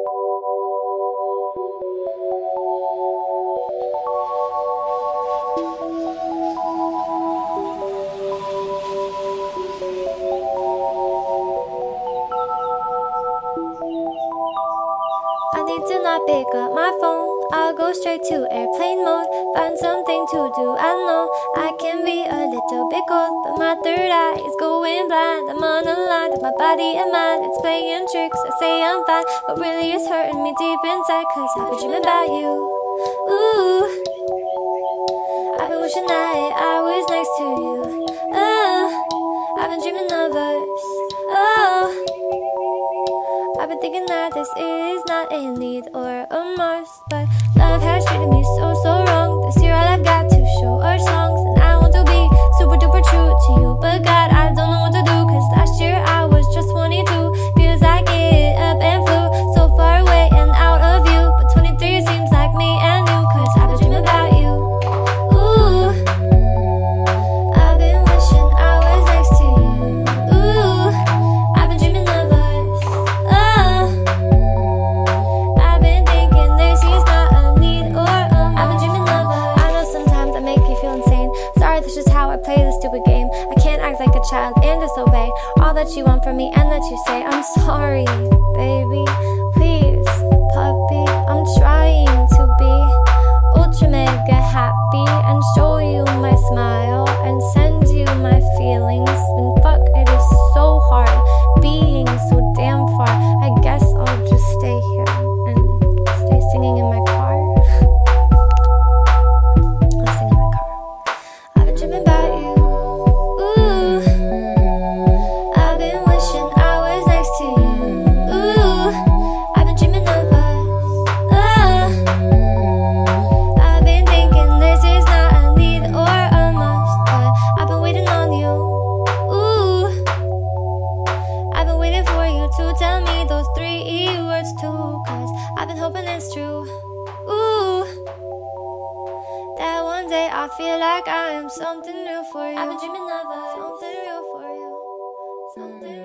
I need to not pick up my phone. I'll go straight to airplane mode. Find something to do. I know I can be a little bit cold, but my third eye is going blind. I'm on a line with my body and mind. It's playing tricks. I say I'm fine, but really it's hurting me deep inside. Cause I've been dreaming about you. Ooh, I've been wishing that I was next to you. Oh, I've been dreaming of us. Oh, I've been thinking that this is not a need or a must, but love has treated me so wrong. This year all I've got to show are songs, and I want to be super duper true to you, but God, I don't know what to do. Cause last year I was just 22. Feels like it up and flew so far away and out of view, but 23 seems like me and you. Cause I've been dreaming about you. Ooh, I've been wishing I was next to you. Ooh, I've been dreaming of us. I've been thinking this is not a need or a must. I've been dreaming of us. I know sometimes I make you feel insane. Sorry, that's just how I play this stupid game. I can't act like a child and disobey all that you want from me and that you say. I'm sorry, baby. Please, puppy. I'm trying to be ultra mega happy and show you my smile and send you my feelings. And fuck, it is so hard being so damn far. I guess I'll just stay here and stay singing in my car. I'll sing in my car. I've been dreaming about you. Ooh, I've been wishing I was next to you. Ooh, I've been dreaming of us. I've been thinking this is not a need or a must, but I've been waiting on you. Ooh, I've been waiting for you to tell me those 3 words too. Cause I've been hoping it's true. Ooh, that one day I feel like I am something real for you. I've been dreaming of us. Something real for you. Something